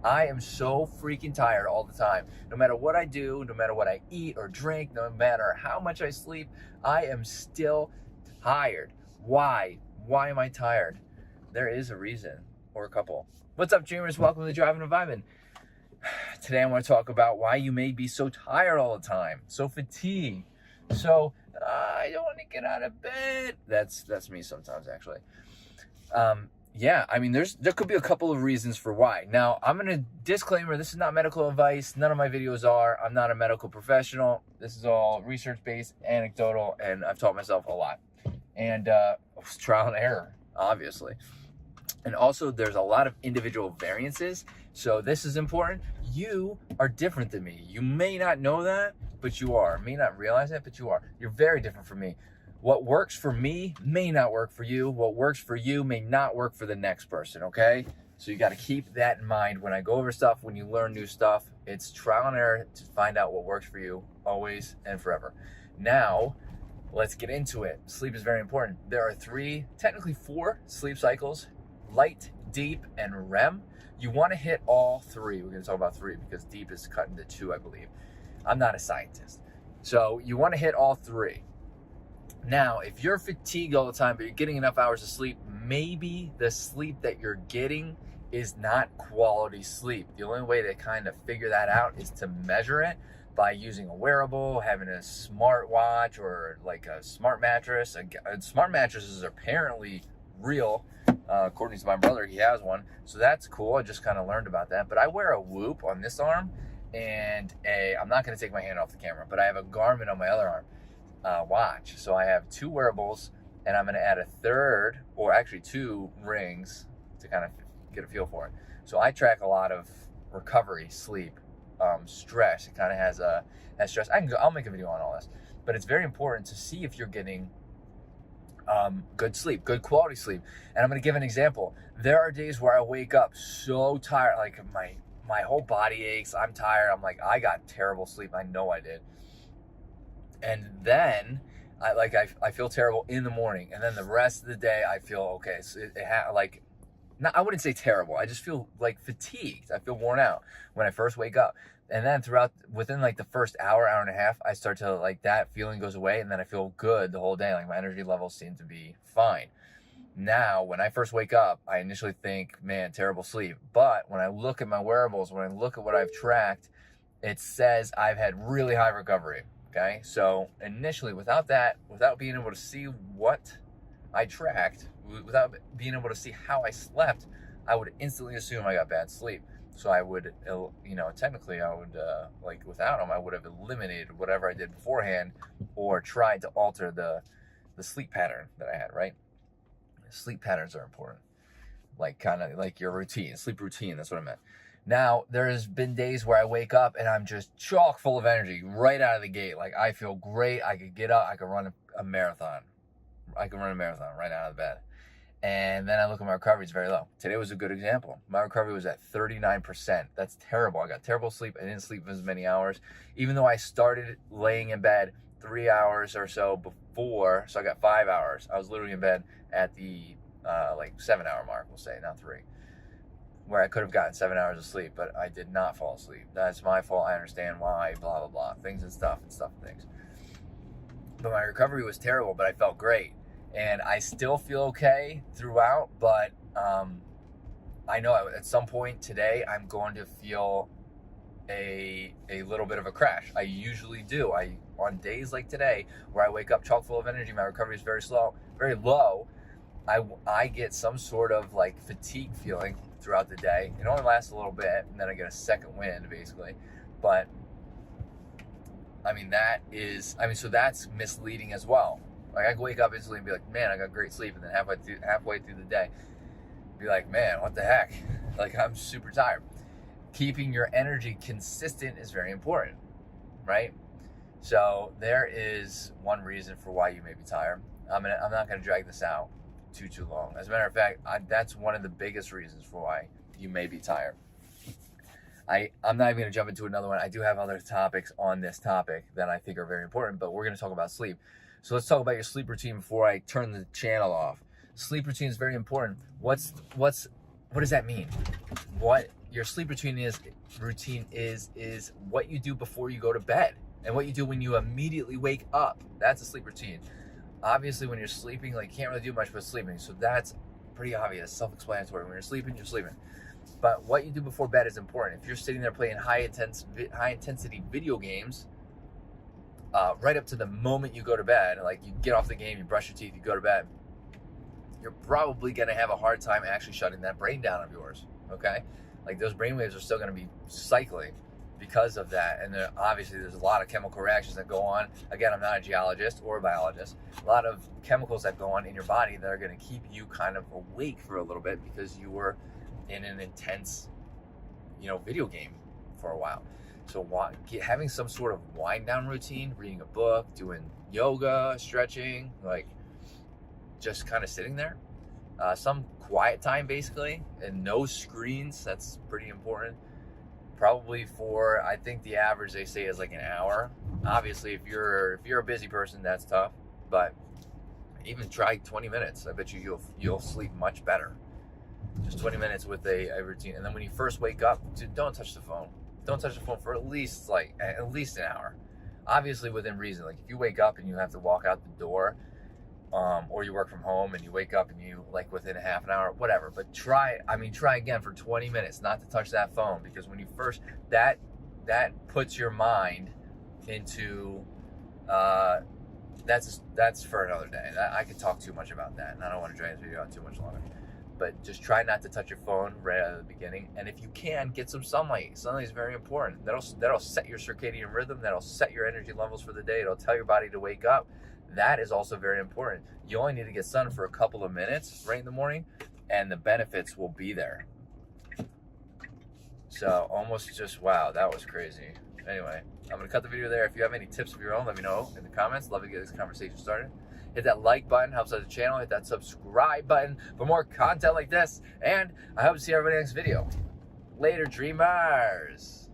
I am so freaking tired all the time. No matter what I do, no matter what I eat or drink, no matter how much I sleep, I am still tired. Why? Why am I tired? There is a reason, or a couple. What's up, dreamers? Welcome to Driving and Vibing. Today I want to talk about why you may be so tired all the time, so fatigued. So I don't want to get out of bed. That's me sometimes, actually. Yeah, I mean, there could be a couple of reasons for why. Now, I'm going to disclaimer, this is not medical advice. None of my videos are. I'm not a medical professional. This is all research-based, anecdotal, and I've taught myself a lot. And trial and error, obviously. And also, there's a lot of individual variances. So this is important. You are different than me. You may not know that, but you are. May not realize that, but you are. You're very different from me. What works for me may not work for you. What works for you may not work for the next person, okay? So you got to keep that in mind when I go over stuff, when you learn new stuff. It's trial and error to find out what works for you always and forever. Now, let's get into it. Sleep is very important. There are technically four sleep cycles: light, deep, and REM. You want to hit all three. We're going to talk about three because deep is cut into two, I believe. I'm not a scientist. So you want to hit all three. Now, if you're fatigued all the time, but you're getting enough hours of sleep, maybe the sleep that you're getting is not quality sleep. The only way to kind of figure that out is to measure it by using a wearable, having a smart watch, or like a smart mattress. Smart mattresses are apparently real. According to my brother, he has one. So that's cool. I just kind of learned about that. But I wear a Whoop on this arm, and I'm not going to take my hand off the camera, but I have a Garmin on my other arm. Watch. So I have two wearables, and I'm going to add a third, or actually two rings to kind of get a feel for it. So I track a lot of recovery, sleep, stress. It kind of has stress. I'll make a video on all this, but it's very important to see if you're getting good sleep, good quality sleep. And I'm going to give an example. There are days where I wake up so tired, like my whole body aches. I'm tired. I'm like, I got terrible sleep. I know I did. And then I feel terrible in the morning, and then the rest of the day I feel okay. So I wouldn't say terrible. I just feel like fatigued. I feel worn out when I first wake up, and then within like the first hour and a half, I start to like that feeling goes away, and then I feel good the whole day. Like my energy levels seem to be fine. Now, when I first wake up, I initially think, man, terrible sleep. But when I look at my wearables, when I look at what I've tracked, it says I've had really high recovery. Okay, so initially, without being able to see what I tracked, without being able to see how I slept, I would instantly assume I got bad sleep. So I would, technically I would, without them, I would have eliminated whatever I did beforehand, or tried to alter the sleep pattern that I had, right? Sleep patterns are important. Like kind of like your routine, sleep routine, that's what I meant. Now, there's been days where I wake up and I'm just chock full of energy right out of the gate. Like, I feel great. I could get up. I could run a marathon. I can run a marathon right out of bed. And then I look at my recovery. It's very low. Today was a good example. My recovery was at 39%. That's terrible. I got terrible sleep. I didn't sleep as many hours. Even though I started laying in bed 3 hours or so before, so I got 5 hours. I was literally in bed at the 7-hour mark, we'll say, not 3. Where I could have gotten 7 hours of sleep, but I did not fall asleep. That's my fault. I understand why, blah, blah, blah. Things and stuff and things. But my recovery was terrible, but I felt great. And I still feel okay throughout, but I know at some point today, I'm going to feel a little bit of a crash. I usually do. On days like today, where I wake up chock full of energy, my recovery is very low, I get some sort of like fatigue feeling throughout the day. It only lasts a little bit, and then I get a second wind, basically. But so that's misleading as well. Like, I can wake up instantly and be like, man, I got great sleep, and then halfway through the day, be like, man, what the heck? Like, I'm super tired. Keeping your energy consistent is very important, right? So there is one reason for why you may be tired. I'm not gonna drag this out too long. As a matter of fact, that's one of the biggest reasons for why you may be tired. I'm not even going to jump into another one. I do have other topics on this topic that I think are very important, but we're going to talk about sleep. So let's talk about your sleep routine before I turn the channel off. Sleep routine is very important. What does that mean? What your sleep routine is what you do before you go to bed and what you do when you immediately wake up. That's a sleep routine. Obviously, when you're sleeping, like, you can't really do much but sleeping, so that's pretty obvious, self-explanatory. When you're sleeping, you're sleeping. But what you do before bed is important. If you're sitting there playing high intensity video games, right up to the moment you go to bed, like you get off the game, you brush your teeth, you go to bed, you're probably going to have a hard time actually shutting that brain down of yours, okay? Like, those brain waves are still going to be cycling because of that. And obviously there's a lot of chemical reactions that go on. Again, I'm not a geologist or a biologist. A lot of chemicals that go on in your body that are going to keep you kind of awake for a little bit because you were in an intense, video game for a while. So having some sort of wind down routine, reading a book, doing yoga, stretching, like just kind of sitting there, some quiet time basically, and no screens. That's pretty important. Probably for, I think the average they say is like an hour. Obviously, if you're a busy person, that's tough. But even try 20 minutes. I bet you'll sleep much better. Just 20 minutes with a routine. And then when you first wake up, don't touch the phone. Don't touch the phone for at least an hour. Obviously within reason. Like, if you wake up and you have to walk out the door, or you work from home and you wake up and you, like, within a half an hour, whatever. But try again for 20 minutes not to touch that phone, because when you first, that puts your mind into, that's for another day. I could talk too much about that, and I don't want to drag this video out too much longer. But just try not to touch your phone right out of the beginning. And if you can, get some sunlight. Sunlight is very important. That'll set your circadian rhythm. That'll set your energy levels for the day. It'll tell your body to wake up. That is also very important. You only need to get sun for a couple of minutes right in the morning, and the benefits will be there. So almost just, wow, that was crazy. Anyway, I'm going to cut the video there. If you have any tips of your own, let me know in the comments. Love to get this conversation started. Hit that like button, helps out the channel. Hit that subscribe button for more content like this. And I hope to see everybody next video. Later, dreamers.